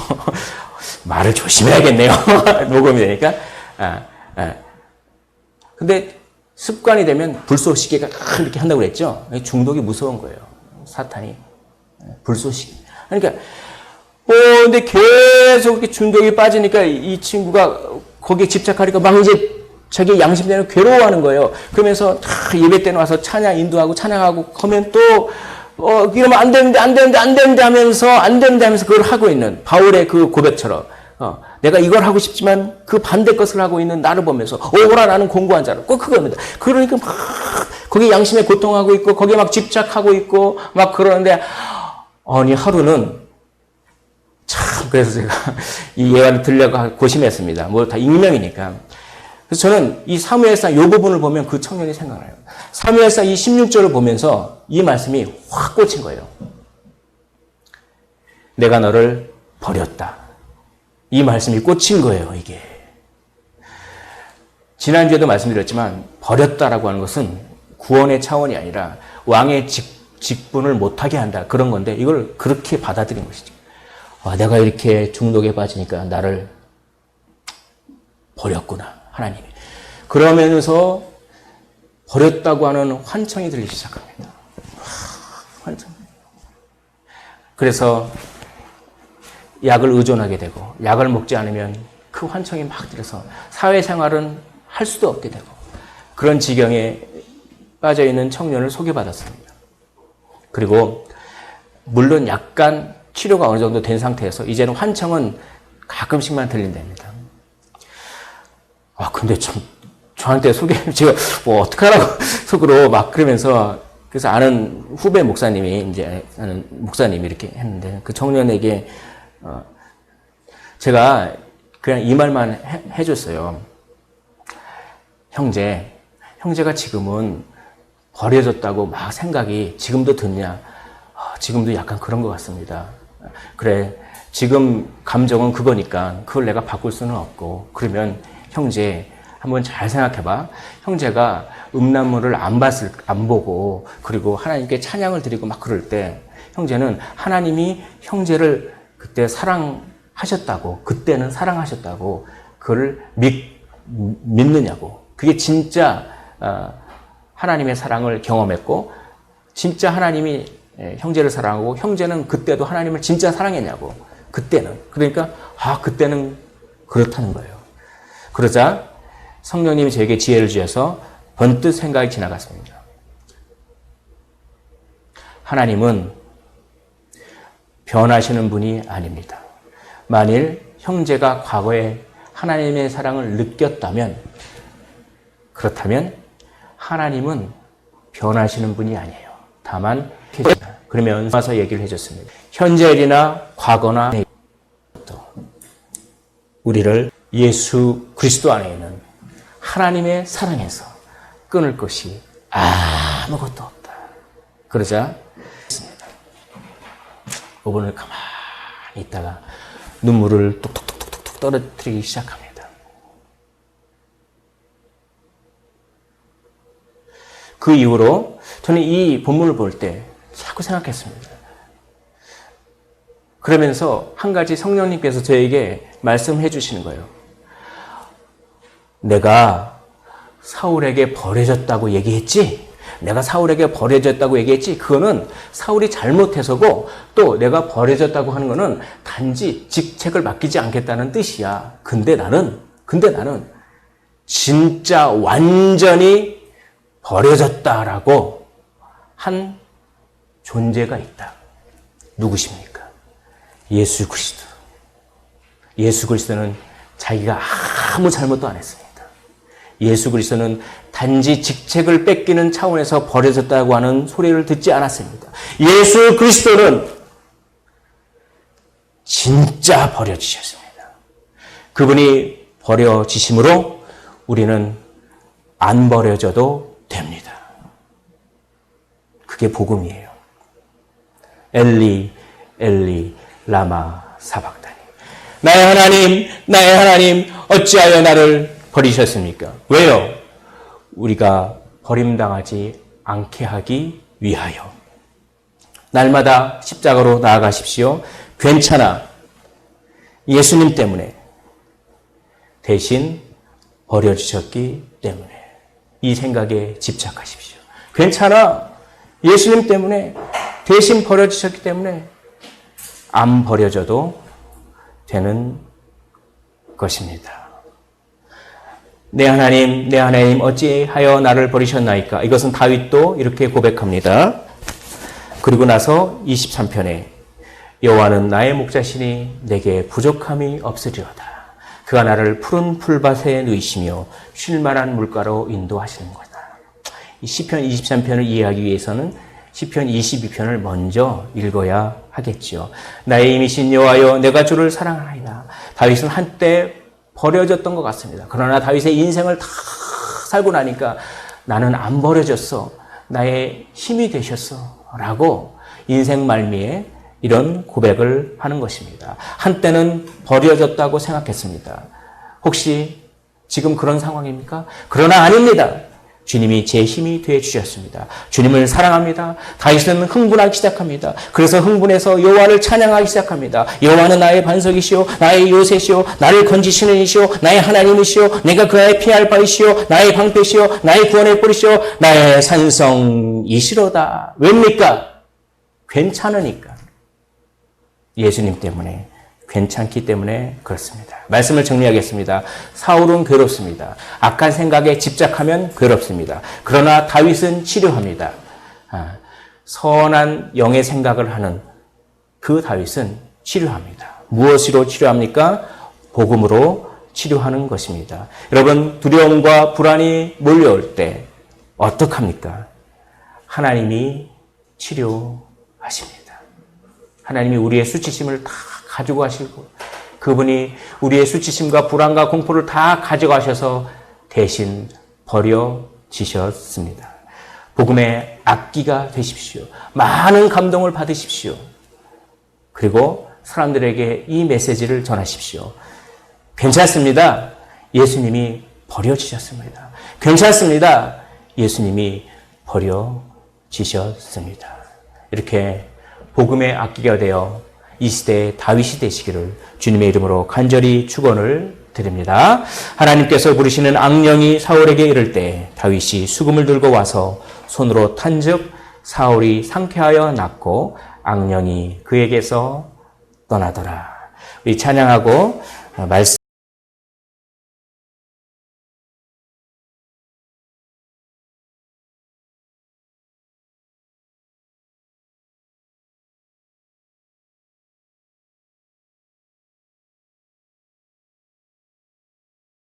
말을 조심해야겠네요. 녹음이 되니까. 근데 습관이 되면 불쏘시개가 이렇게 한다고 그랬죠. 중독이 무서운 거예요. 사탄이. 불쏘시개. 그러니까, 근데 계속 이렇게 중독이 빠지니까 이 친구가 거기에 집착하니까 막 이제 자기 양심대로 괴로워하는 거예요. 그러면서 예배 때는 와서 찬양 인도하고 찬양하고 하면 또 이러면 안 되는데 하면서 그걸 하고 있는 바울의 그 고백처럼 내가 이걸 하고 싶지만 그 반대 것을 하고 있는 나를 보면서 오라 나는 공고한 자라. 꼭 그겁니다. 그러니까 막 거기에 양심에 고통하고 있고 거기에 막 집착하고 있고 막 그러는데 아니 하루는 참 그래서 제가 이 예화를 들려고 고심했습니다. 뭐 다 익명이니까. 그래서 저는 이 사무엘상 이 부분을 보면 그 청년이 생각나요. 사무엘상 이 16절을 보면서 이 말씀이 확 꽂힌 거예요. 내가 너를 버렸다. 이 말씀이 꽂힌 거예요, 이게. 지난주에도 말씀드렸지만 버렸다라고 하는 것은 구원의 차원이 아니라 왕의 직분을 못하게 한다. 그런 건데 이걸 그렇게 받아들인 것이죠. 내가 이렇게 중독에 빠지니까 나를 버렸구나. 하나님이. 그러면서 버렸다고 하는 환청이 들리기 시작합니다. 환청. 그래서 약을 의존하게 되고 약을 먹지 않으면 그 환청이 막 들어서 사회생활은 할 수도 없게 되고 그런 지경에 빠져있는 청년을 소개받았습니다. 그리고 물론 약간 치료가 어느 정도 된 상태에서 이제는 환청은 가끔씩만 들린답니다. 근데 참, 저한테 제가 뭐 어떡하라고 속으로 막 그러면서, 그래서 아는 후배 목사님이, 아는 목사님이 이렇게 했는데, 그 청년에게, 제가 그냥 이 말만 해줬어요. 형제가 지금은 버려졌다고 막 생각이 지금도 드냐? 지금도 약간 그런 것 같습니다. 그래, 지금 감정은 그거니까 그걸 내가 바꿀 수는 없고, 그러면 형제, 한번 잘 생각해봐. 형제가 음란물을 안 보고, 그리고 하나님께 찬양을 드리고 막 그럴 때, 형제는 하나님이 형제를 그때 사랑하셨다고, 그때는 사랑하셨다고, 그걸 믿느냐고. 그게 진짜, 하나님의 사랑을 경험했고, 진짜 하나님이 형제를 사랑하고, 형제는 그때도 하나님을 진짜 사랑했냐고. 그때는. 그러니까, 그때는 그렇다는 거예요. 그러자 성령님이 저에게 지혜를 주셔서 번뜩 생각이 지나갔습니다. 하나님은 변하시는 분이 아닙니다. 만일 형제가 과거에 하나님의 사랑을 느꼈다면, 그렇다면 하나님은 변하시는 분이 아니에요. 다만 약해집니다. 그러면 와서 얘기를 해줬습니다. 현재 일이나 과거나 우리를 예수 그리스도 안에 있는 하나님의 사랑에서 끊을 것이 아무것도 없다. 그러자 5분을 가만히 있다가 눈물을 뚝뚝뚝뚝 떨어뜨리기 시작합니다. 그 이후로 저는 이 본문을 볼 때 자꾸 생각했습니다. 그러면서 한 가지 성령님께서 저에게 말씀해 주시는 거예요. 내가 사울에게 버려졌다고 얘기했지? 내가 사울에게 버려졌다고 얘기했지? 그거는 사울이 잘못해서고 또 내가 버려졌다고 하는 거는 단지 직책을 맡기지 않겠다는 뜻이야. 근데 나는 진짜 완전히 버려졌다라고 한 존재가 있다. 누구십니까? 예수 그리스도. 예수 그리스도는 자기가 아무 잘못도 안 했습니다. 예수 그리스도는 단지 직책을 뺏기는 차원에서 버려졌다고 하는 소리를 듣지 않았습니다. 예수 그리스도는 진짜 버려지셨습니다. 그분이 버려지심으로 우리는 안 버려져도 됩니다. 그게 복음이에요. 엘리 엘리 라마 사박다니. 나의 하나님 어찌하여 나를 버리셨습니까? 왜요? 우리가 버림당하지 않게 하기 위하여. 날마다 십자가로 나아가십시오. 괜찮아. 예수님 때문에 대신 버려주셨기 때문에 이 생각에 집착하십시오. 괜찮아. 예수님 때문에 대신 버려주셨기 때문에 안 버려져도 되는 것입니다. 내 하나님 어찌하여 나를 버리셨나이까? 이것은 다윗도 이렇게 고백합니다. 그리고 나서 23편에 여호와는 나의 목자시니 내게 부족함이 없으리로다. 그가 나를 푸른 풀밭에 누이시며 쉴만한 물가로 인도하시는 거다. 이 시편 23편을 이해하기 위해서는 시편 22편을 먼저 읽어야 하겠죠. 나의 힘이신 여호와여 내가 주를 사랑하나이다. 다윗은 한때 버려졌던 것 같습니다. 그러나 다윗의 인생을 다 살고 나니까 나는 안 버려졌어. 나의 힘이 되셨어. 라고 인생 말미에 이런 고백을 하는 것입니다. 한때는 버려졌다고 생각했습니다. 혹시 지금 그런 상황입니까? 그러나 아닙니다. 주님이 제 힘이 되어 주셨습니다. 주님을 사랑합니다. 다윗은 흥분하기 시작합니다. 그래서 흥분해서 여호와를 찬양하기 시작합니다. 여호와는 나의 반석이시오, 나의 요새시오, 나를 건지시는 이시오, 나의 하나님이시오, 내가 그의 피할 바이시오, 나의 방패시오, 나의 구원의 뿌리시오, 나의 산성이시로다. 왜입니까? 괜찮으니까. 예수님 때문에, 괜찮기 때문에 그렇습니다. 말씀을 정리하겠습니다. 사울은 괴롭습니다. 악한 생각에 집착하면 괴롭습니다. 그러나 다윗은 치료합니다. 선한 영의 생각을 하는 그 다윗은 치료합니다. 무엇으로 치료합니까? 복음으로 치료하는 것입니다. 여러분, 두려움과 불안이 몰려올 때 어떡합니까? 하나님이 치료하십니다. 하나님이 우리의 수치심을 다 가지고 가시고 그분이 우리의 수치심과 불안과 공포를 다 가져가셔서 대신 버려지셨습니다. 복음의 악기가 되십시오. 많은 감동을 받으십시오. 그리고 사람들에게 이 메시지를 전하십시오. 괜찮습니다. 예수님이 버려지셨습니다. 괜찮습니다. 예수님이 버려지셨습니다. 이렇게 복음의 악기가 되어 이 시대의 다윗이 되시기를 주님의 이름으로 간절히 축원을 드립니다. 하나님께서 부르시는 악령이 사울에게 이를 때 다윗이 수금을 들고 와서 손으로 탄즉 사울이 상쾌하여 낫고 악령이 그에게서 떠나더라. 우리 찬양하고 말씀